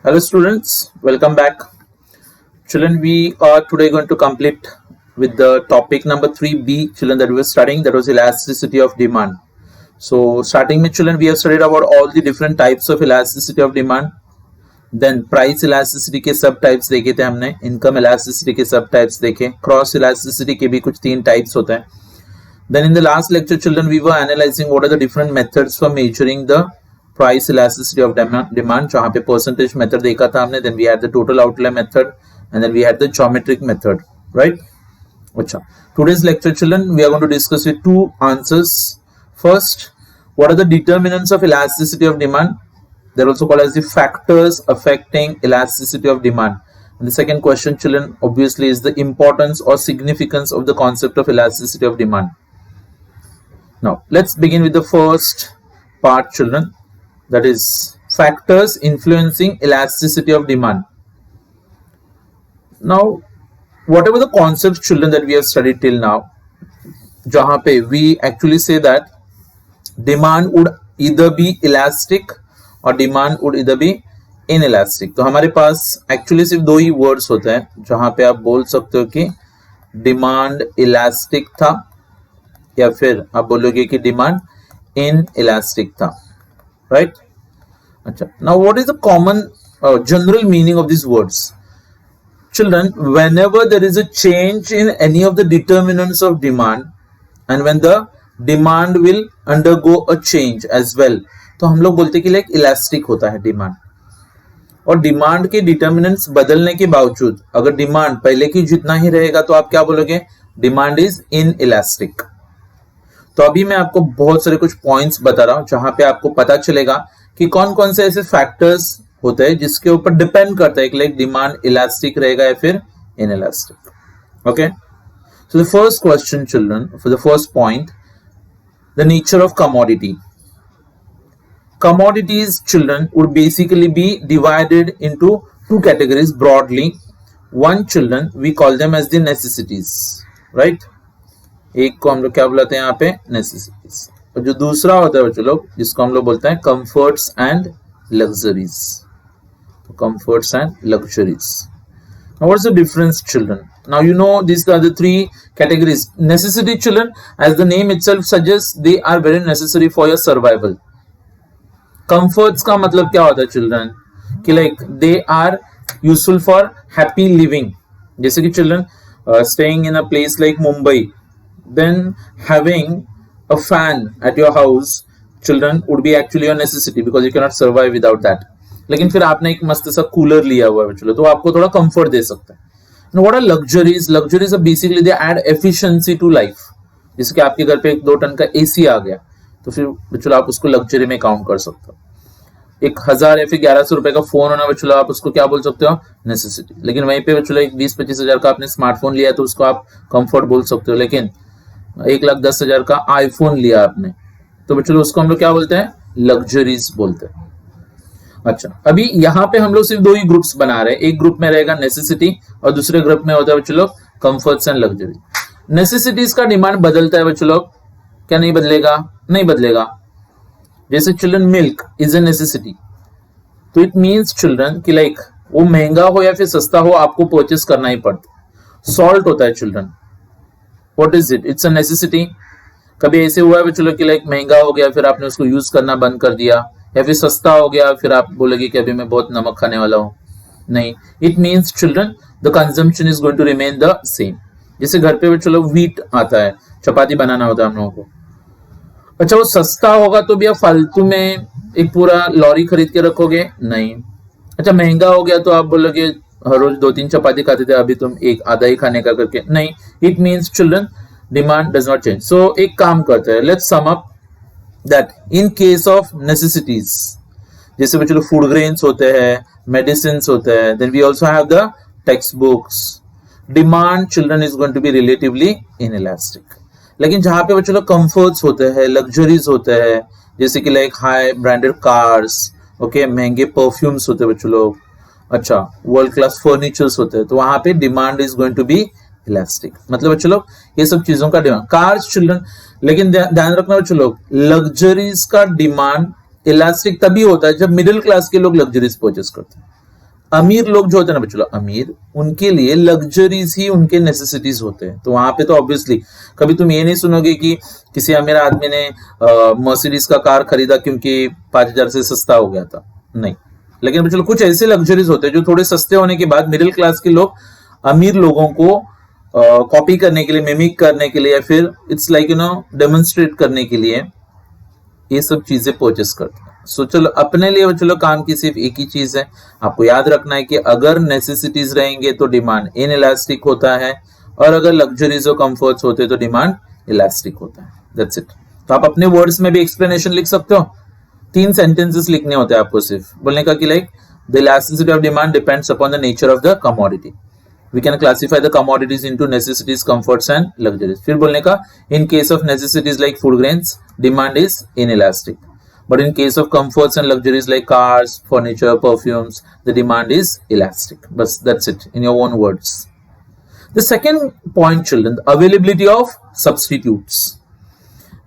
Hello students, welcome back. Children, we are today going to complete with the topic number 3b, children, that we were studying, that was elasticity of demand. So starting with children, we have studied about all the different types of elasticity of demand. Then price elasticity के सब types देखे थे हमने, income elasticity के सब types देखे, cross elasticity के भी कुछ 3 types होते हैं. Then in the last lecture, children, we were analyzing what are the different methods for measuring the price elasticity of demand. जहाँ पे percentage method देखा था हमने. Then we had the total outlay method, and then we had the geometric method, right? अच्छा. Today's lecture, children, we are going to discuss with 2 answers. First, what are the determinants of elasticity of demand? They're also called as the factors affecting elasticity of demand. And the second question, children, obviously is the importance or significance of the concept of elasticity of demand. Now, let's begin with the first part, children. That is factors influencing elasticity of demand. Now, whatever the concepts, children, that we have studied till now, jahan pe we actually say that demand would either be elastic or demand would either be inelastic. तो हमारे पास actually सिर्फ 2 ही words होते हैं जहां पे आप बोल सकते हो कि demand elastic था या फिर आप बोलोगे कि demand inelastic था. Right? अच्छा. Now, what is the common general meaning of these words? Children, whenever there is a change in any of the determinants of demand, and when the demand will undergo a change as well, तो हम लोग बोलते हैं कि like elastic होता है demand. और demand के डिटर्मिनेंट्स बदलने के बावजूद अगर डिमांड पहले की जितना ही रहेगा तो आप क्या बोलोगे? Demand is in elastic. तो अभी मैं आपको बहुत सारे कुछ पॉइंट्स बता रहा हूं जहां पे आपको पता चलेगा कि कौन कौन से ऐसे फैक्टर्स होते हैं जिसके ऊपर डिपेंड करता है कि लाइक डिमांड इलास्टिक रहेगा या फिर in elastic. Okay, so the first question, children, for the first point, the nature of commodity. Commodities, children, would basically be divided into 2 categories broadly. One, children, we call them as the necessities, right? एक को हम लोग क्या बुलाते हैं यहाँ पे? necessities. और जो दूसरा होता है बच्चों लोग, जिसको हम लोग बोलते हैं comforts and luxuries. Comforts and luxuries. Now, what's the difference, children? Now, you know these are the 3 categories. Necessity, children, as the name itself suggests, they are very necessary for your survival. Comforts का मतलब क्या होता है children? कि like they are useful for happy living. जैसे कि children staying in a place like Mumbai, then having a fan at your house, children, would be actually your necessity because you can not survive without that. लेकिन फिर आपने एक मस्त सा cooler लिया हुआ है बच्चों, तो आपको थोड़ा कंफर्ट दे सकता है. What are luxuries? Luxuries are basically they add efficiency to life. जैसे कि आपके घर पे 1-2 टन का एसी आ गया तो फिर बच्चों आप उसको लग्जरी में काउंट कर सकते हो. 1000 या फिर 1100 रुपए का फोन होना बच्चों आप उसको क्या बोल सकते हो? नेसेसिटी. लेकिन वहीं पे बच्चों एक 20-25 हजार का आपने स्मार्टफोन लिया तो उसको आप कंफर्ट बोल सकते हो. लेकिन 1,10,000 का आईफोन लिया आपने तो बच्चों उसको हम लोग क्या बोलते हैं? लग्जरीज बोलते हैं. अच्छा, अभी यहाँ पे हम लोग सिर्फ 2 ही ग्रुप्स बना रहे हैं. एक ग्रुप में रहेगा नेसेसिटी और दूसरे ग्रुप में होता है बच्चों लोग कंफर्ट्स एंड लग्जरी. नेसेसिटीज का डिमांड बदलता है बच्चों लोग, क्या नहीं बदलेगा? नहीं बदलेगा. जैसे children milk is a necessity, तो इट मीन्स चिल्ड्रन कि लाइक वो महंगा हो या फिर सस्ता हो आपको परचेस करना ही पड़ता. सॉल्ट होता है children, what is it? It's a necessity. कभी ऐसे हुआ है बच्चों कि लाइक महंगा हो गया फिर आपने उसको यूज करना बंद कर दिया, या फिर सस्ता हो गया फिर आप बोलेगे कि अभी मैं बहुत नमक खाने वाला हूं? नहीं, it means children the consumption is going to remain the same. जैसे घर पे बच्चों लोग व्हीट आता है, चपाती बनाना होता है हम लोगों को. अच्छा, वो सस्ता होगा तो भी आप फालतू में एक पूरा लॉरी खरीद के रखोगे? नहीं. अच्छा, महंगा हो गया तो आप बोलोगे हर रोज 2-3 चपाती खाते थे, अभी तुम एक आधा ही खाने का करके? नहीं. It means children demand does not change. So एक काम करते हैं, let's sum up that in case of necessities, जैसे बच्चों फूड ग्रेन्स होते हैं, मेडिसिन होते हैं, then we also have the textbooks. Demand children is going to be relatively inelastic. लेकिन जहां पे बच्चों लोग कंफर्ट्स होते हैं, लग्जरीज होते हैं, जैसे कि like high branded cars, okay, महंगे परफ्यूम्स होते हैं बच्चों लोग, अच्छा, वर्ल्ड क्लास फर्नीचर्स होते हैं, तो वहां पे demand is going to be elastic. मतलब बच्चों लोग ये सब चीजों का डिमांड, कार्स चिल्ड्रन. लेकिन ध्यान रखना बच्चों लोग, लग्जरीज का डिमांड इलास्टिक तभी होता है जब मिडिल क्लास के लोग लग्जरीज परचेस करते हैं. अमीर लोग जो होते हैं ना बच्चों, अमीर, उनके लिए लग्जरीज ही उनके नेसेसिटीज होते हैं। तो वहां पे तो ऑब्वियसली कभी तुम ये नहीं सुनोगे कि किसी अमीर आदमी ने मर्सिडीज का कार खरीदा क्योंकि 5,000 से सस्ता हो गया था, नहीं। लेकिन बच्चों कुछ ऐसे लग्जरीज होते हैं जो थोड़े सस्ते होने के बाद मिडिल क्लास के लोग अमीर लोगों को कॉपी करने के लिए, मिमिक करने के लिए, या फिर इट्स लाइक डेमोन्स्ट्रेट करने के लिए ये सब चीजें परचेस करते हैं। सो चलो अपने लिए चलो काम की सिर्फ एक ही चीज है, आपको याद रखना है कि अगर नेसेसिटीज रहेंगे तो डिमांड इनइलास्टिक होता है, और अगर लग्जरीज और कंफर्ट्स होते हैं तो डिमांड इलास्टिक होता है। That's it. तो आप अपने वर्ड्स में भी एक्सप्लेनेशन लिख सकते हो। 3 सेंटेंसेस लिखने होते हैं आपको, सिर्फ बोलने का कि like the elasticity of demand depends upon the nature of the commodity. We can classify the commodities into necessities, comforts and luxuries. फिर बोलने का in case of necessities like food grains, demand is inelastic. But in case of comforts and luxuries like cars, furniture, perfumes, the demand is elastic. But that's it in your own words. The second point, children, the availability of substitutes.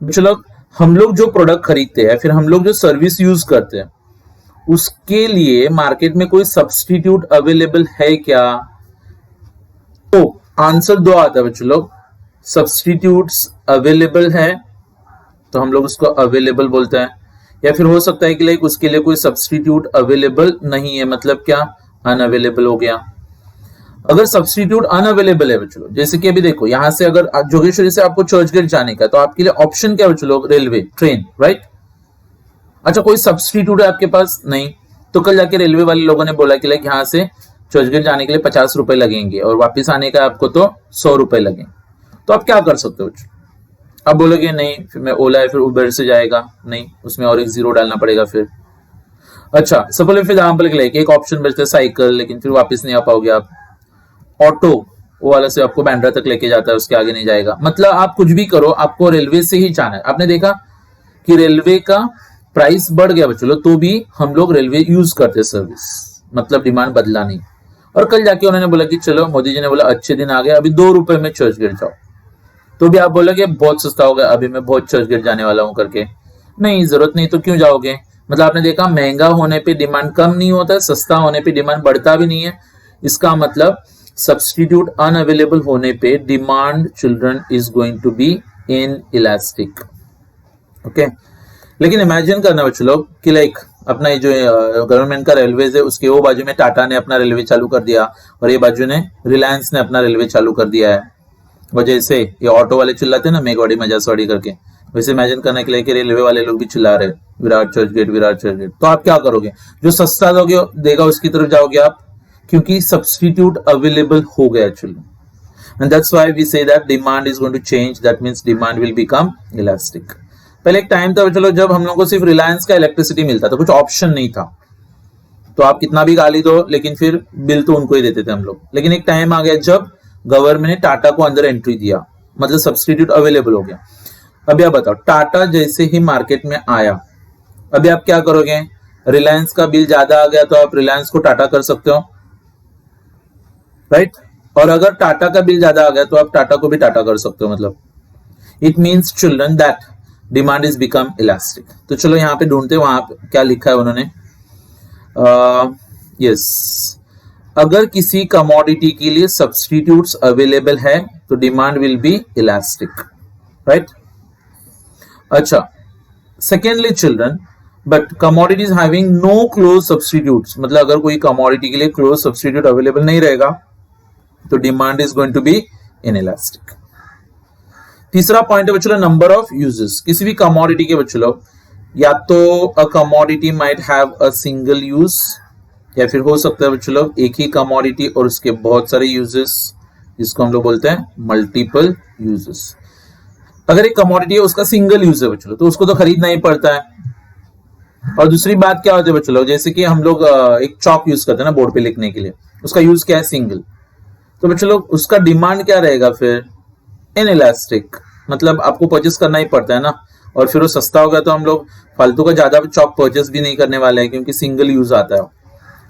चलो हम लोग जो product खरीदते हैं, फिर हम लोग जो सर्विस यूज करते हैं, उसके लिए मार्केट में कोई सब्सटीट्यूट अवेलेबल है क्या? तो आंसर 2 आता है बच्चों लोग, सब्सटीट्यूट्स अवेलेबल है तो हम लोग उसको अवेलेबल बोलते हैं, या फिर हो सकता है कि लाइक उसके लिए कोई सब्सटीट्यूट अवेलेबल नहीं है, मतलब क्या, अनअवेलेबल हो गया। अगर सब्सटीट्यूट अनअवेलेबल है बच्चों लोग, जैसे कि अभी देखो यहां से अगर जोगेश्वरी से आपको चर्चगेट जाने का, तो आपके लिए ऑप्शन क्या बच्चों लोग, रेलवे, ट्रेन, राइट। अच्छा कोई सब्सटीट्यूट है आपके पास? नहीं। तो कल जाके रेलवे वाले लोगों ने बोला कि लाइक यहाँ से चर्चगेट जाने के लिए 50 रुपए लगेंगे और वापस आने का आपको तो 100 रुपए लगेंगे, तो आप क्या कर सकते हो? आप बोलोगे नहीं फिर मैं ओला या फिर उबर से जाएगा, नहीं, उसमें और एक 0 डालना पड़ेगा फिर। अच्छा सपोज फॉर एग्जांपल के लिए एक ऑप्शन बचता है साइकिल, लेकिन फिर वापस नहीं आ पाओगे आप। ऑटो, वो वाला से आपको बैंड्रा तक लेके जाता है, उसके आगे नहीं जाएगा। मतलब आप कुछ भी करो, आपको रेलवे से ही जाना है। आपने देखा कि रेलवे का प्राइस बढ़ गया बच्चों लोग, तो भी हम लोग रेलवे यूज करते सर्विस, मतलब डिमांड बदला नहीं। और कल जाके उन्होंने बोला कि चलो, मोदी जी ने बोला अच्छे दिन आ गए, अभी 2 रुपए में चर्चगेट जाओ, तो भी आप बोलोगे बहुत सस्ता हो गया, अभी मैं बहुत चर्चगेट जाने वाला हूं करके। नहीं, जरूरत नहीं तो क्यों जाओगे? मतलब आपने देखा महंगा होने पे डिमांड कम नहीं होता है, सस्ता होने पे डिमांड बढ़ता भी नहीं है। इसका मतलब सब्सटीट्यूट अनअवेलेबल होने पे demand children is going to be inelastic. Okay, लेकिन इमेजिन करना बच्चों लोग कि लाइक अपना जो गवर्नमेंट का रेलवेज है, उसके वो बाजू में टाटा ने अपना रेलवे चालू कर दिया और ये बाजू ने रिलायंस ने अपना रेलवे चालू कर दिया है। वजह से ये ऑटो वाले चिल्लाते हैं ना मेघवाड़ी मजासवाड़ी करके, वैसे इमेजिन करने के लिए कि रेलवे वाले लोग भी चिल्ला रहे विराट चर्चगेट, विराट चर्चगेट। तो आप क्या करोगे? जो सस्ता दोगे देगा उसकी तरफ जाओगे आप, क्योंकि सब्सटीट्यूट अवेलेबल हो गया children. And that's why we say that demand is going to change, that means demand will become elastic. पहले एक टाइम था चलो जब हम लोगों को सिर्फ रिलायंस का इलेक्ट्रिसिटी मिलता था, कुछ ऑप्शन नहीं था, तो आप कितना भी गाली दो लेकिन फिर बिल तो उनको ही देते थे हम लोग। लेकिन एक टाइम आ गया जब गवर्नमेंट ने टाटा को अंदर एंट्री दिया, मतलब सब्सटीट्यूट अवेलेबल हो गया। अभी आप बताओ, टाटा जैसे ही मार्केट में आया, अभी आप क्या करोगे? रिलायंस का बिल ज्यादा आ गया तो आप रिलायंस को टाटा कर सकते हो, राइट। और अगर टाटा का बिल ज्यादा आ गया तो आप टाटा को भी टाटा कर सकते हो। मतलब it means children that demand is become elastic. तो चलो यहाँ पे ढूंढते हैं वहां पे क्या लिखा है उन्होंने। यस, अगर किसी कमोडिटी के लिए सब्सटीट्यूट्स अवेलेबल है तो demand will be elastic, right. अच्छा, secondly children, but commodities having no close substitutes, मतलब अगर कोई कमोडिटी के लिए क्लोज सब्सटीट्यूट अवेलेबल नहीं रहेगा तो demand is going to be inelastic. तीसरा पॉइंट है बच्चों नंबर ऑफ यूजेस। किसी भी कमोडिटी के बच्चों या तो a commodity might have a single use, या फिर हो सकता है बच्चों लोग एक ही कमोडिटी और उसके बहुत सारे यूजेस, जिसको हम लोग बोलते हैं मल्टीपल यूजेस। अगर एक कमोडिटी है उसका सिंगल यूज है बच्चों तो उसको तो खरीदना ही पड़ता है। और दूसरी बात क्या होती है बच्चों लोग, जैसे कि हम लोग एक चॉक यूज करते हैं ना बोर्ड पे लिखने के लिए, उसका यूज क्या है? सिंगल। तो बच्चों लोग उसका डिमांड क्या रहेगा फिर? इनइलास्टिक, मतलब आपको परचेस करना ही पड़ता है ना। और फिर वो सस्ता हो गया तो हम लोग फालतू का ज्यादा चॉक परचेस भी नहीं करने वाले हैं, क्योंकि सिंगल यूज आता है।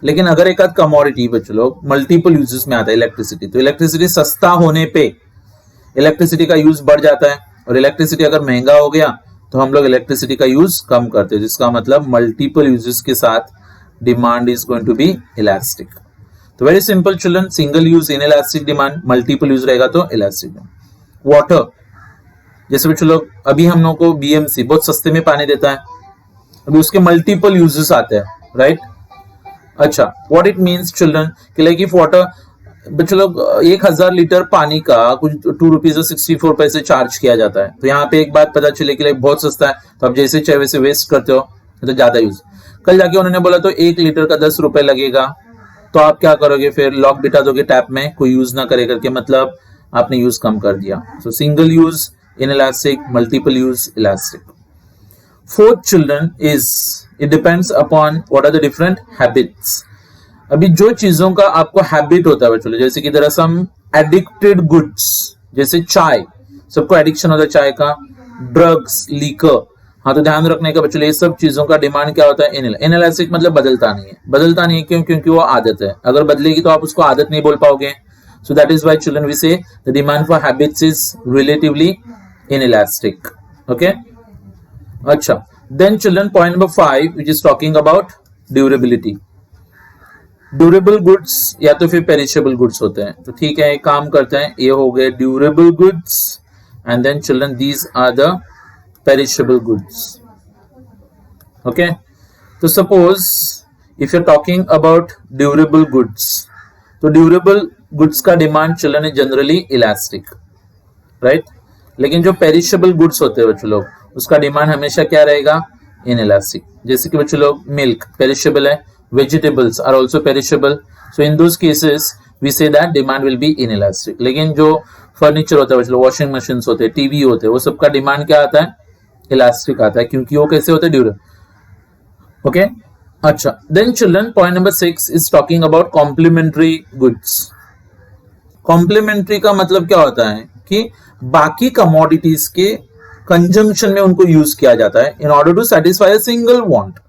लेकिन अगर एक आध कमोडिटी बच्चों लोग मल्टीपल यूजेस में आता है, इलेक्ट्रिसिटी, तो इलेक्ट्रिसिटी सस्ता होने पे इलेक्ट्रिसिटी का यूज बढ़ जाता है, और इलेक्ट्रिसिटी अगर महंगा हो गया तो हम लोग इलेक्ट्रिसिटी का यूज कम करते हैं, जिसका मतलब मल्टीपल यूजेस के साथ demand is going to be elastic. तो very simple children, single use inelastic demand, multiple use रहेगा तो इलास्टिक डिमांड। वाटर, जैसे बच्चों लोग अभी हम लोग को बीएमसी बहुत सस्ते में पानी देता है, अभी उसके मल्टीपल यूजेस आते हैं, राइट। अच्छा, व्हाट इट मीन्स चिल्ड्रन कि लाइक इफ वाटर, बच्चों लोग 1000 लीटर पानी का कुछ 2 रुपीज और 64 पैसे चार्ज किया जाता है। तो यहाँ पे एक बात पता चले कि लाइक बहुत सस्ता है, तो आप जैसे चाहे वैसे वेस्ट करते हो तो ज्यादा यूज। कल जाके उन्होंने बोला तो 1 लीटर का 10 रुपए लगेगा, तो आप क्या करोगे, फिर लॉक बिठा दोगे टैप में, कोई यूज ना करे करके, मतलब आपने यूज कम कर दिया। सो single use inelastic, multiple use elastic. Fourth children is it depends upon what are the different habits. अभी जो चीजों का आपको हैबिट होता है बच्चों, जैसे कि there are some addicted goods, जैसे चाय, सबको एडिक्शन होता है चाय का, ड्रग्स, लीकर, हाँ तो ध्यान रखने का बच्चों, ये सब चीजों का डिमांड क्या होता है, इनइलास्टिक, मतलब बदलता नहीं है। बदलता नहीं है क्यों? क्योंकि वो आदत है, अगर बदलेगी तो आप उसको आदत नहीं बोल पाओगे। So that is why children we say the demand for habits is relatively inelastic. Okay, अच्छा, then children point number 5 which is talking about durability. Durable goods या तो फिर पेरिशेबल गुड्स होते हैं, तो ठीक है एक काम करते हैं, ये हो गए durable goods and then children these are the perishable goods. Okay, तो suppose if you are talking about durable goods, तो ड्यूरेबल गुड्स का डिमांड चिल्ड्रन है जनरली इलास्टिक, राइट। लेकिन जो पेरिशेबल गुड्स होते हैं बच्चों लोग, उसका डिमांड हमेशा क्या रहेगा, इनइलास्टिक। जैसे कि बच्चों लोग मिल्क पेरिशेबल है, vegetables are also perishable, so in those cases we say that demand will be inelastic. लेकिन जो फर्नीचर होता है बच्चों लोग, वॉशिंग मशीन्स होते हैं, टीवी होते हैं, वो सबका डिमांड क्या आता है, इलास्टिक आता है, क्योंकि वो कैसे होते हैं, ड्यूरेबल। ओके, अच्छा, then children point number 6 is talking about complementary goods. Complementary का मतलब क्या होता है कि बाकी कमोडिटीज के कंजंक्शन में उनको यूज किया जाता है in order to satisfy a single want.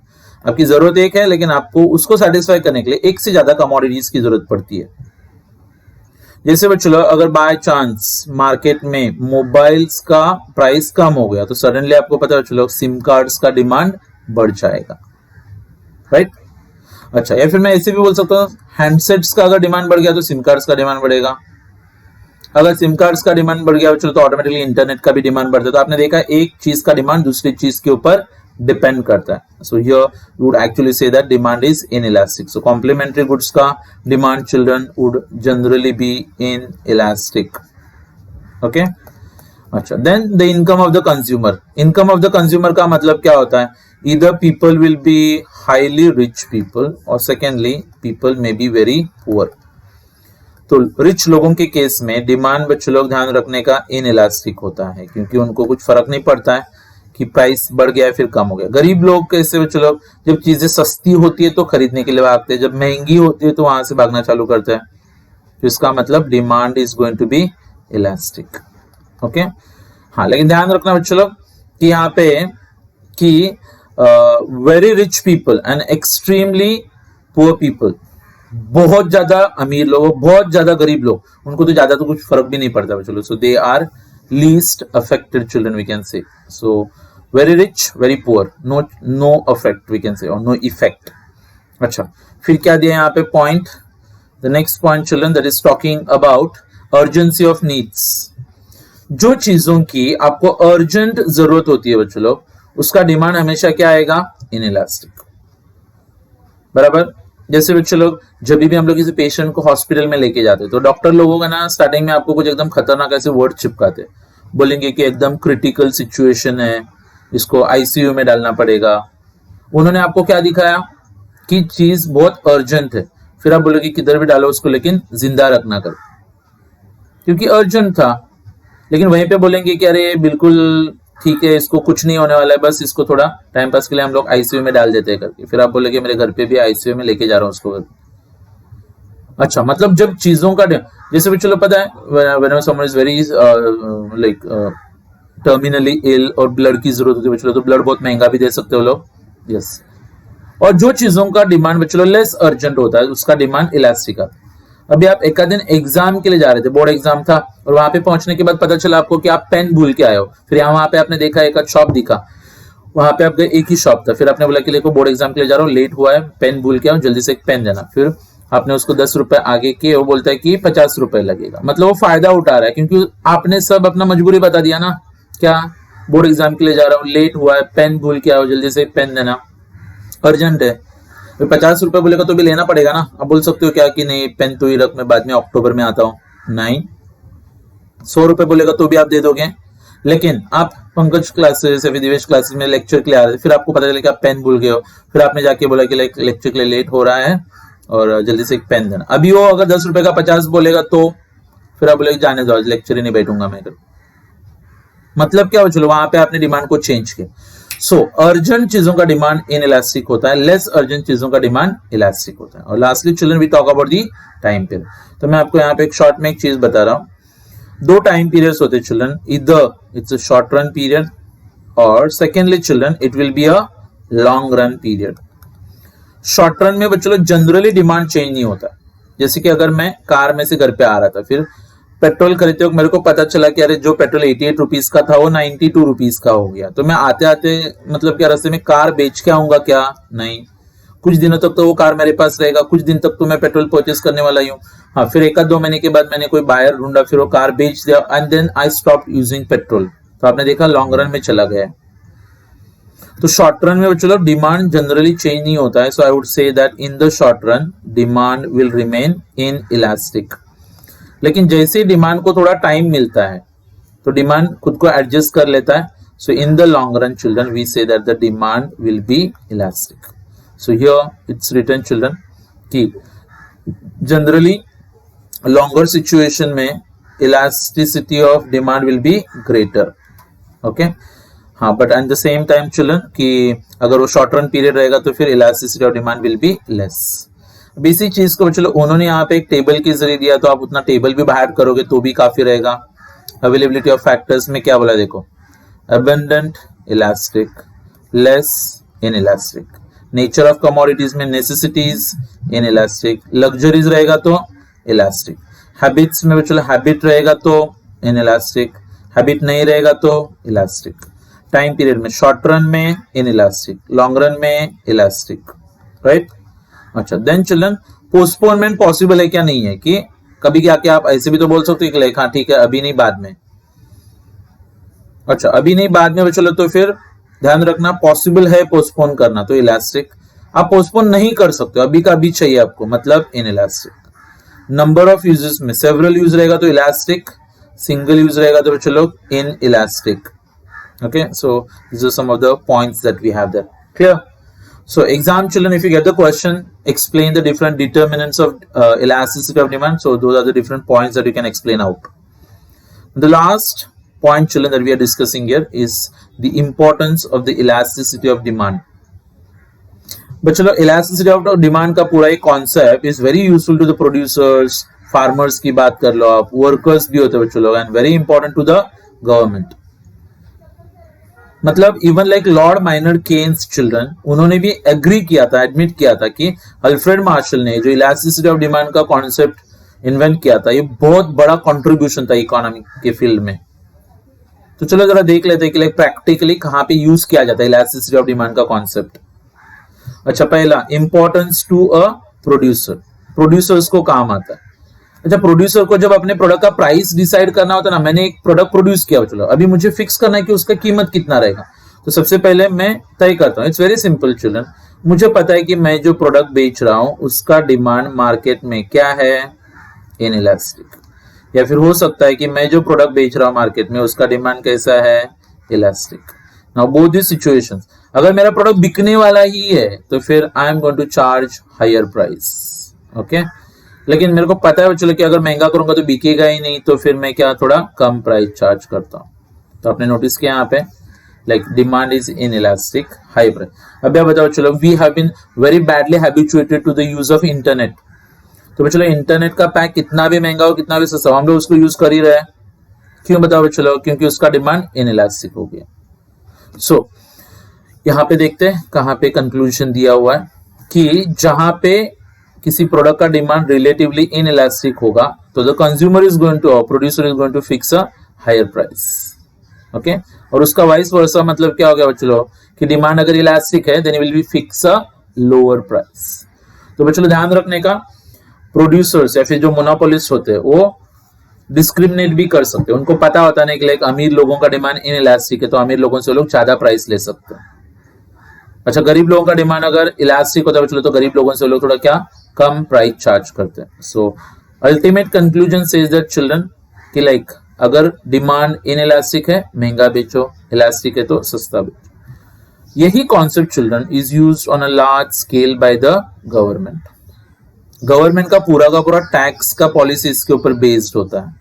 आपकी जरूरत एक है, लेकिन आपको उसको सेटिस्फाई करने के लिए एक से ज्यादा कमोडिटीज की जरूरत पड़ती है। जैसे बच्चों, अगर बाय चांस मार्केट में मोबाइल्स का प्राइस कम हो गया, तो सडनली आपको पता है बच्चों, सिम कार्ड्स का डिमांड बढ़ जाएगा, राइट। अच्छा, या फिर मैं ऐसे भी बोल सकता हूँ, हैंडसेट्स का अगर डिमांड बढ़ गया तो सिम कार्ड्स का डिमांड बढ़ेगा। अगर सिम कार्ड्स का डिमांड बढ़ गया तो ऑटोमेटिकली इंटरनेट का भी डिमांड बढ़ता है। तो आपने देखा एक चीज का डिमांड दूसरी चीज के ऊपर डिपेंड करता है। So here you would actually say that demand is inelastic. So complementary goods का demand children would generally be inelastic. Okay, अच्छा, then the income of the consumer. Income of the consumer का मतलब क्या होता है, either people will be highly rich people or secondly people may be very poor। तो rich लोगों के case में डिमांड बच्चों लोग ध्यान रखने का इनइलास्टिक होता है, क्योंकि उनको कुछ फर्क नहीं पड़ता है कि प्राइस बढ़ गया है फिर कम हो गया। गरीब लोग कैसे बच्चों लोग, जब चीजें सस्ती होती है तो खरीदने के लिए भागते हैं, जब महंगी होती है तो वहां से भागना चालू करते हैं। तो इसका मतलब demand is going to be elastic. Okay, हाँ, लेकिन ध्यान रखना बच्चों लोग कि यहाँ पे कि very rich people and extremely poor people, बहुत ज्यादा अमीर लोग, बहुत ज्यादा गरीब लोग, उनको तो ज्यादा तो कुछ फर्क भी नहीं पड़ता बच्चों। So they are least affected children we can say. So very rich, very poor, no affect we can say, और नो इफेक्ट। अच्छा, फिर क्या दिया यहाँ पे point, the next point children that is talking about urgency of needs. जो चीजों की आपको अर्जेंट जरूरत होती है बच्चों लोग, उसका डिमांड हमेशा क्या आएगा, इनइलास्टिक, बराबर। जैसे बच्चों लोग, जब भी हम लोग किसी पेशेंट को हॉस्पिटल में लेके जाते हैं, तो डॉक्टर लोगों का ना स्टार्टिंग में आपको कुछ एकदम खतरनाक ऐसे वर्ड चिपकाते, बोलेंगे कि एकदम क्रिटिकल सिचुएशन है, इसको आईसीयू में डालना पड़ेगा। उन्होंने आपको क्या दिखाया कि चीज बहुत अर्जेंट है, फिर आप बोलोगे किधर भी डालो उसको, लेकिन जिंदा रखना कर, क्योंकि अर्जेंट था। लेकिन वहीं पे बोलेंगे कि अरे बिल्कुल ठीक है, इसको कुछ नहीं होने वाला है, बस इसको थोड़ा टाइम पास के लिए हम लोग आईसीयू में डाल देते हैं करके, फिर आप बोलेंगे मेरे घर पे भी आईसीयू में लेके जा रहा हूँ उसको। अच्छा, मतलब जब चीजों का, जैसे भी चलो पता है, whenever someone is very like terminally ill और ब्लड की जरूरत होती है बच्चों, तो ब्लड बहुत महंगा भी दे सकते हो लोग, यस। और जो चीजों का डिमांड बच्चों लेस अर्जेंट होता है, उसका डिमांड इलास्टिक आता है। अभी आप एक दिन एग्जाम के लिए जा रहे थे, बोर्ड एग्जाम था, और वहां पे पहुंचने के बाद पता चला आपको कि आप पेन भूल के आए हो, फिर यहाँ वहां पे आपने देखा एक शॉप दिखा, वहां पे आप गए, एक ही शॉप था, फिर आपने बोला कि देखो बोर्ड एग्जाम के लिए जा रहा हूँ, लेट हुआ है, पेन भूल गया हूँ, जल्दी से एक पेन देना। फिर आपने उसको 10 रुपए आगे किए, वो बोलता है कि 50 रुपए लगेगा, मतलब वो फायदा उठा रहा है, क्योंकि आपने सब अपना मजबूरी बता दिया ना, क्या बोर्ड एग्जाम के लिए जा रहा हूँ, लेट हुआ है, पेन भूल के आओ, जल्दी से एक पेन देना, अर्जेंट है। 50 रुपए बोलेगा तो भी लेना पड़ेगा ना। अब बोल सकते हो क्या कि नहीं पेन तो ही रख, मैं बाद में अक्टूबर में आता हूँ, नहीं। 100 रुपए बोलेगा तो भी आप दे दोगे। लेकिन आप पंकज क्लासेस या विदेश क्लासेस में लेक्चर के लिए आ रहे थे, फिर आपको पता चला कि आप पेन भूल गए हो, फिर आपने जाके बोला कि लेक्चर के लिए लेट हो रहा है और जल्दी से एक पेन देना। अभी वो अगर 10 रुपए का 50 बोलेगा तो फिर आप बोलेगे जाने दो, लेक्चर ही नहीं बैठूंगा मैं। मतलब क्या हो, चलो वहां पे आपने डिमांड को चेंज किया। सो अर्जेंट चीजों का डिमांड इन इलास्टिक होता है, लेस अर्जेंट चीजों का डिमांड इलास्टिक होता है। और lastly children we talk about the time period. तो मैं आपको यहाँ पे एक शॉर्ट में एक चीज बता रहा हूँ, दो टाइम पीरियड्स होते हैं चिल्ड्रन, इधर it's a short run period और secondly children it will be a long run period. Short run में बच्चों जनरली डिमांड चेंज नहीं होता। जैसे कि अगर मैं कार में से घर पे आ रहा था, फिर पेट्रोल खरीदते वक्त मेरे को पता चला कि अरे जो पेट्रोल 88 रुपीज का था वो 92 रुपीज का हो गया, तो मैं आते आते मतलब क्या रास्ते में कार बेच के आऊंगा क्या? नहीं, कुछ दिनों तक तो वो कार मेरे पास रहेगा, कुछ दिन तक तो मैं पेट्रोल परचेस करने वाला ही हूँ। हाँ, फिर एक आध 2 महीने के बाद मैंने कोई बायर ढूंढा, फिर वो कार बेच दिया and then I stop using petrol. तो आपने देखा लॉन्ग रन में चला गया। तो शॉर्ट रन में चलो डिमांड जनरली चेंज नहीं होता है, so I would say that in the short run demand will remain inelastic. लेकिन जैसे ही डिमांड को थोड़ा टाइम मिलता है तो डिमांड खुद को एडजस्ट कर लेता है। So in the long run children we say that the demand will be elastic. So here it's written children कि जनरली लॉन्गर सिचुएशन में elasticity of demand will be greater. Okay, हाँ, but at the same time children कि अगर वो short run period रहेगा तो फिर elasticity of demand will be less. अब इसी चीज को चलो उन्होंने यहाँ पे एक टेबल के जरिए दिया, तो आप उतना टेबल भी बाहर करोगे तो भी काफी रहेगा। अवेलेबिलिटी ऑफ फैक्टर्स में क्या बोला देखो, abundant elastic, less in elastic. Nature of commodities में नेसेसिटीज इन इलास्टिक, लग्जरीज रहेगा तो इलास्टिक। हैबिट्स में चलो हैबिट रहेगा तो इन इलास्टिक, हैबिट नहीं रहेगा तो इलास्टिक। टाइम पीरियड में शॉर्ट रन में इन इलास्टिक, लॉन्ग रन में इलास्टिक, राइट। अच्छा, देन चिल्ड्रन पोस्टपोनमेंट पॉसिबल है क्या? नहीं है कि कभी क्या क्या आप ऐसे भी तो बोल सकते हो कि हाँ ठीक है अभी नहीं बाद में। अच्छा, अभी नहीं बाद में चलो तो फिर ध्यान रखना पॉसिबल है पोस्टपोन करना तो इलास्टिक। आप पोस्टपोन नहीं कर सकते, अभी का अभी चाहिए आपको, मतलब in elastic. Number of uses में सेवरल यूज रहेगा तो इलास्टिक, सिंगल यूज रहेगा तो चलो in elastic. Okay, so these are some of the points that we have there. Clear? So exam children, if you get the question, explain the different determinants of elasticity of demand. So those are the different points that you can explain out. The last point children that we are discussing here is the importance of the elasticity of demand. But chalo elasticity of demand का पूरा एक concept is very useful to the producers, farmers की बात कर लो आप, workers भी होते हैं बच्चों लोग, and very important to the government. मतलब even like Lord Maynard Keynes children, उन्होंने भी एग्री किया था, एडमिट किया था कि अल्फ्रेड मार्शल ने जो इलास्टिसिटी ऑफ डिमांड का कॉन्सेप्ट इन्वेंट किया था, ये बहुत बड़ा कंट्रीब्यूशन था इकोनॉमी के फील्ड में। तो चलो जरा देख लेते हैं कि लाइक प्रैक्टिकली कहाँ पे यूज किया जाता है इलास्टिसिटी ऑफ डिमांड का कॉन्सेप्ट। अच्छा, पहला importance to a producer, producers को काम आता है। अच्छा, प्रोड्यूसर को जब अपने प्रोडक्ट का प्राइस डिसाइड करना होता है ना, मैंने एक प्रोडक्ट प्रोड्यूस किया, चलो अभी मुझे फिक्स करना है कि उसका कीमत कितना रहेगा, तो सबसे पहले मैं तय करता हूँ। इट्स वेरी सिंपल चिल्ड्रन, मुझे पता है कि मैं जो प्रोडक्ट बेच रहा हूँ उसका डिमांड मार्केट में क्या है, इन इलास्टिक। या फिर हो सकता है कि मैं जो प्रोडक्ट बेच रहा हूँ मार्केट में उसका डिमांड कैसा है, elastic. Now both this situations, अगर मेरा प्रोडक्ट बिकने वाला ही है तो फिर I am going to charge higher price. Okay, लेकिन मेरे को पता है चलो कि अगर महंगा करूंगा तो बिकेगा ही नहीं, तो फिर मैं क्या थोड़ा कम प्राइस चार्ज करता हूँ। तो आपने नोटिस किया यहाँ पे like demand is inelastic, high price. अब क्या बताओ चलो, we have been very badly habituated to the use of internet. तो चलो इंटरनेट का पैक कितना भी महंगा हो कितना भी सस्ता हो, हम लोग उसको यूज कर ही रहे हैं। क्यों बताओ चलो, क्योंकि उसका डिमांड इन इलास्टिक हो गया। सो यहाँ पे देखते हैं कहाँ पे कंक्लूजन दिया हुआ है कि जहां पे किसी प्रोडक्ट का डिमांड रिलेटिवली इन इलास्टिक होगा तो the consumer is going to, producer is going to fix a higher price. Okay, और उसका वाइस वर्सा मतलब क्या हो गया बच्चों कि डिमांड अगर इलास्टिक है then will be fix a lower price. तो बच्चों ध्यान रखने का, प्रोड्यूसर्स या फिर जो मोनोपोलिस्ट होते हैं वो डिस्क्रिमिनेट भी कर सकते हैं। उनको पता होता नहीं कि लाइक अमीर लोगों का डिमांड इन इलास्टिक है तो अमीर लोगों से लोग ज्यादा प्राइस ले सकते हैं। अच्छा, गरीब लोगों का डिमांड अगर इलास्टिक होता है बच्चों तो गरीब लोगों से लोग थोड़ा क्या कम प्राइस चार्ज करते हैं। सो ultimate conclusion says that children कि लाइक अगर डिमांड इन इलास्टिक है महंगा बेचो, इलास्टिक है तो सस्ता बेचो। यही concept children is used on a large scale by the government. Government का पूरा टैक्स का पॉलिसी इसके ऊपर बेस्ड होता है।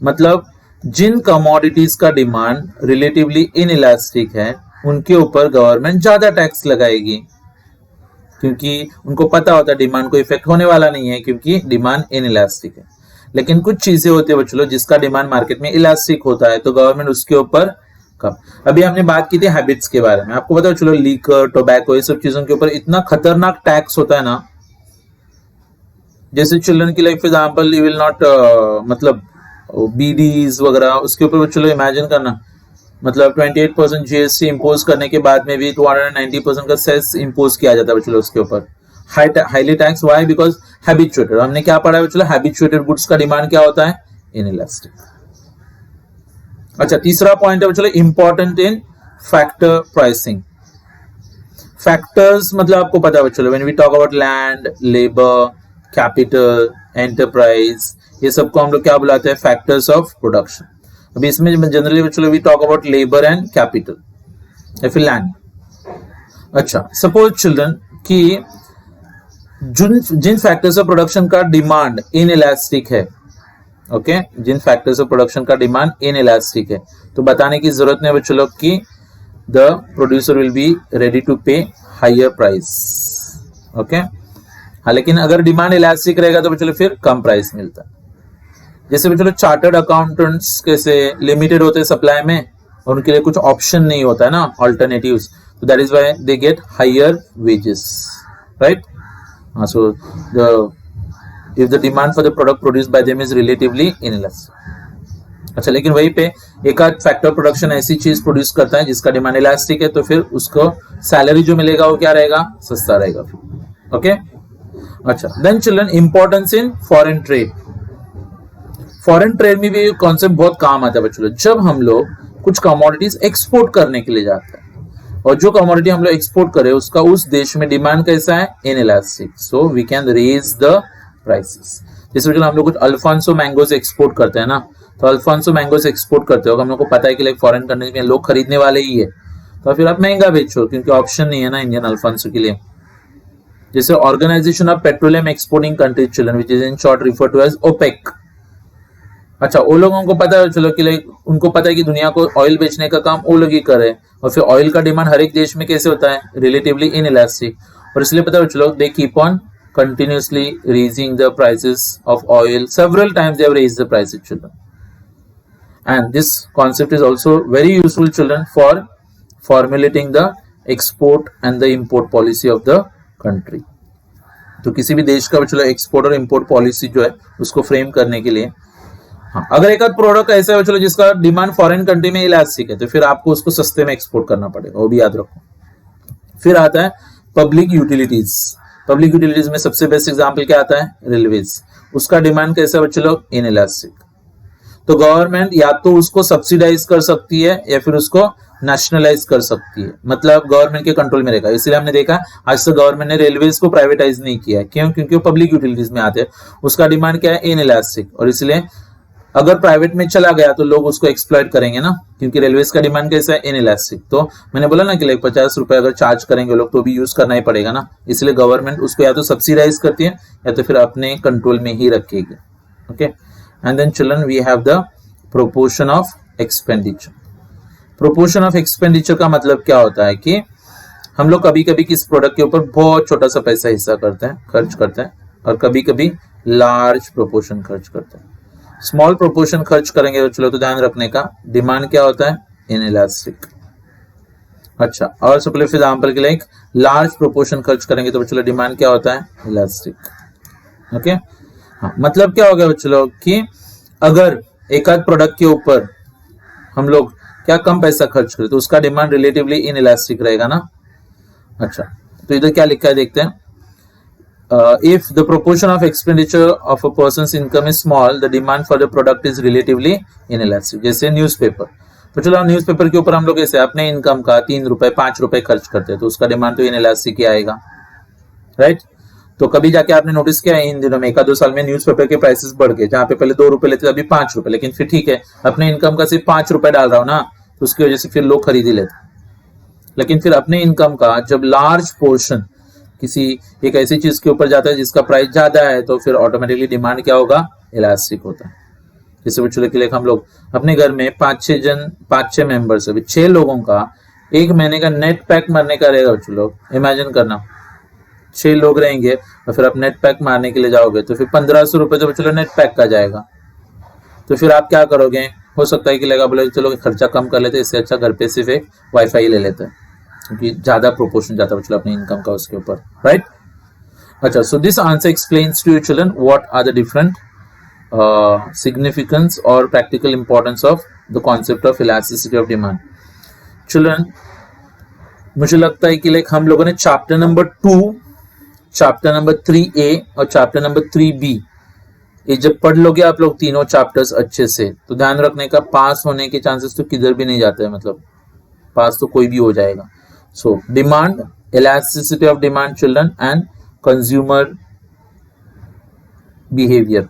मतलब जिन कमोडिटीज का डिमांड रिलेटिवली इनइलास्टिक है उनके ऊपर गवर्नमेंट ज्यादा टैक्स लगाएगी, क्योंकि उनको पता होता है डिमांड को इफेक्ट होने वाला नहीं है क्योंकि डिमांड इनइलास्टिक है। लेकिन कुछ चीजें होती है बच्चों जिसका डिमांड मार्केट में इलास्टिक होता है तो गवर्नमेंट उसके ऊपर कम। अभी हमने बात की थी हैबिट्स के बारे में, आपको पता है चलो लीकर, टोबैको, ये सब चीजों के ऊपर इतना खतरनाक टैक्स होता है ना। जैसे चिल्ड्रन की life example, you will not मतलब बीडीज वगैरह, उसके ऊपर चलो इमेजिन करना, मतलब 28% जीएसटी इंपोज करने के बाद में भी 290% का सेस इंपोज किया जाता है बच्चों उसके ऊपर, highly tax. Why? Because habituated. हमने क्या पढ़ा है बच्चों, हैबिचुएटेड गुड्स का डिमांड क्या होता है? इनइलास्टिक। अच्छा, तीसरा पॉइंट है बच्चों important in factor pricing. Factors मतलब आपको पता है बच्चों, when we talk about land, labour, capital, enterprise, ये सबको हम लोग क्या बुलाते हैं? Factors of production. अभी इसमें जनरली बच्चों we talk about labour and capital या फिर लैंड। अच्छा, सपोज चिल्ड्रन कि जिन फैक्टर्स ऑफ प्रोडक्शन का डिमांड इनइलास्टिक है, ओके, जिन फैक्टर्स ऑफ प्रोडक्शन का डिमांड इनइलास्टिक है, तो बताने की जरूरत नहीं बच्चों लोग कि the producer will be ready to pay higher price, okay. हाँ, लेकिन अगर डिमांड इलास्टिक रहेगा तो बच्चों फिर कम प्राइस मिलता है। जैसे बच्चों चार्टर्ड अकाउंटेंट्स कैसे लिमिटेड होते हैं सप्लाई में और उनके लिए कुछ ऑप्शन नहीं होता है ना, ऑल्टरनेटिव्स, तो that is why they get higher wages, right. हाँ, so if the demand for the product produced by them is relatively inelastic. अच्छा, लेकिन वहीं पे एक आध फैक्टर प्रोडक्शन ऐसी चीज प्रोड्यूस करता है जिसका डिमांड इलास्टिक है, तो फिर उसको सैलरी जो मिलेगा वो क्या रहेगा? सस्ता रहेगा फिर, ओके। अच्छा, then children importance in foreign trade. Foreign trade में भी कॉन्सेप्ट बहुत काम आता है बच्चों। जब हम लोग कुछ कमोडिटीज एक्सपोर्ट करने के लिए जाते हैं और जो कमोडिटी हम लोग एक्सपोर्ट करें उसका उस देश में डिमांड कैसा है? Inelastic, so we can raise the prices. जैसे हम लोग कुछ अल्फांसो मैंगोज एक्सपोर्ट करते हैं ना, तो अल्फांसो मैंगोज एक्सपोर्ट करते हो, हम लोग को पता है कि लाइक फॉरेन कंट्रीज में लोग खरीदने वाले ही है, तो फिर आप महंगा बेचो क्योंकि ऑप्शन नहीं है ना इंडियन अल्फांसो के लिए। जैसे organisation of petroleum exporting countries children, which is in short refer to as OPEC. अच्छा, वो लोगों को पता है चलो कि लाइक उनको पता है कि दुनिया को ऑयल बेचने का काम वो लोग ही करे, और फिर ऑयल का डिमांड हर एक देश में कैसे होता है? रिलेटिवली इनइलास्टिक, और इसलिए पता है चलो they keep on continuously raising the prices of oil. Several times they have raised the prices, children. And this concept is also very useful, children, for formulating the export and the import policy of the country. तो किसी भी देश का चलो export और import policy जो है उसको फ्रेम करने के लिए, हाँ, अगर एक आध प्रोडक्ट ऐसा है चलो जिसका डिमांड फॉरेन कंट्री में इलास्टिक है तो फिर आपको उसको सस्ते में एक्सपोर्ट करना पड़ेगा, वो भी याद रखो। फिर आता है पब्लिक यूटिलिटीज। पब्लिक यूटिलिटीज में सबसे बेस्ट एग्जांपल क्या आता है? रेलवेज। उसका डिमांड कैसा है बच्चे लोग? इनइलास्टिक। तो गवर्नमेंट या तो उसको सब्सिडाइज कर सकती है या फिर उसको नेशनलाइज कर सकती है, मतलब गवर्नमेंट के कंट्रोल में रहेगा। इसलिए हमने देखा आज तक गवर्नमेंट ने रेलवेज को प्राइवेटाइज नहीं किया है। क्यों? क्योंकि वो पब्लिक यूटिलिटीज में आते हैं, उसका डिमांड क्या है? इनइलास्टिक, और इसलिए अगर प्राइवेट में चला गया तो लोग उसको एक्सप्लॉइट करेंगे ना, क्योंकि रेलवेज का डिमांड कैसा है? इनइलास्टिक। तो मैंने बोला ना कि लाइक 50 रुपए अगर चार्ज करेंगे लोग तो भी यूज करना ही पड़ेगा ना, इसलिए गवर्नमेंट उसको या तो सब्सिडाइज करती है या तो फिर अपने कंट्रोल में ही रखेगी, okay. And then children we have the proportion of expenditure. Proportion of expenditure का मतलब क्या होता है कि हम लोग कभी कभी किस प्रोडक्ट के ऊपर बहुत छोटा सा पैसा हिस्सा करते हैं, खर्च करते हैं, और कभी कभी लार्ज प्रोपोर्शन खर्च करते हैं। स्मॉल प्रोपोर्शन खर्च करेंगे तो चलो, तो ध्यान रखने का डिमांड क्या होता है? इनइलास्टिक। अच्छा, और सपोज फॉर एग्जांपल के लाइक लार्ज प्रोपोर्शन खर्च करेंगे तो चलो डिमांड क्या होता है? Elastic, okay. हाँ, मतलब क्या हो गया चलो कि अगर एक आध प्रोडक्ट के ऊपर हम लोग क्या कम पैसा खर्च करे तो उसका डिमांड रिलेटिवली इनइलास्टिक रहेगा ना। अच्छा, तो इधर क्या लिखा है देखते हैं। If the proportion of expenditure of a person's income is small, the demand for the product is relatively inelastic. जैसे न्यूज़पेपर, तो चलो न्यूज़पेपर के ऊपर हम लोग ऐसे अपने इनकम का 3 रुपए 5 रुपए खर्च करते हैं तो उसका डिमांड तो इनइलास्टिक ही आएगा, राइट। तो कभी जाके आपने नोटिस किया इन दिनों में 1-2 साल में न्यूज़पेपर के प्राइसेस बढ़ गए, जहाँ पे पहले 2 रुपए लेते थे अभी 5 रुपए, लेकिन फिर ठीक है अपने इनकम का सिर्फ 5 रुपए डाल रहा हूँ ना, तो उसकी वजह से फिर लोग खरीद ही लेते। लेकिन फिर अपने इनकम का जब लार्ज पोर्शन किसी एक ऐसी चीज के ऊपर जाता है जिसका प्राइस ज्यादा है तो फिर ऑटोमेटिकली डिमांड क्या होगा, इलास्टिक होता है। जैसे बच्चों के लिए हम लोग अपने घर में 5-6 मेंबर्स, अभी 6 लोगों का 1 महीने का नेट पैक मारने का रहेगा बच्चों लोग, इमेजिन करना 6 लोग रहेंगे और फिर आप नेट पैक मारने के लिए जाओगे तो फिर 1500 रुपए तो बच्चों नेट पैक का जाएगा। तो फिर आप क्या करोगे, हो सकता है कि लगा बोले चलो खर्चा कम कर लेते, इससे अच्छा घर पे सिर्फ एक वाईफाई ले लेते हैं, क्योंकि ज्यादा प्रोपोर्शन जाता है बच्चों अपने इनकम का उसके ऊपर, राइट। अच्छा, so this answer explains to you children what are the different significance और practical importance of the concept of elasticity of demand. Children, मुझे लगता है कि लाइक हम लोगों ने chapter number 2, chapter number 3A और चैप्टर नंबर 3B ये जब पढ़ लोगे आप लोग तीनों चैप्टर्स अच्छे से, तो ध्यान रखने का पास होने के चांसेस तो किधर भी नहीं जाते हैं, मतलब पास तो कोई भी हो जाएगा। So demand, elasticity of demand children and consumer behaviour,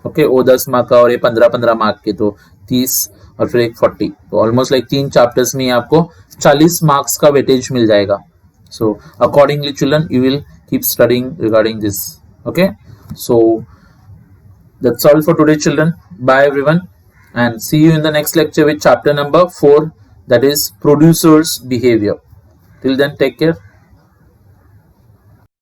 okay. वो 10 मार्क का और ये 15-15 मार्क के, तो 30 और फिर एक 40, तो ऑलमोस्ट लाइक 3 चैप्टर्स में आपको 40 मार्क्स का वेटेज मिल जाएगा। So accordingly children you will keep studying regarding this, okay. So that's all for today children. Bye everyone and see you in the next lecture with chapter number 4, that is producers behavior. Till then, take care.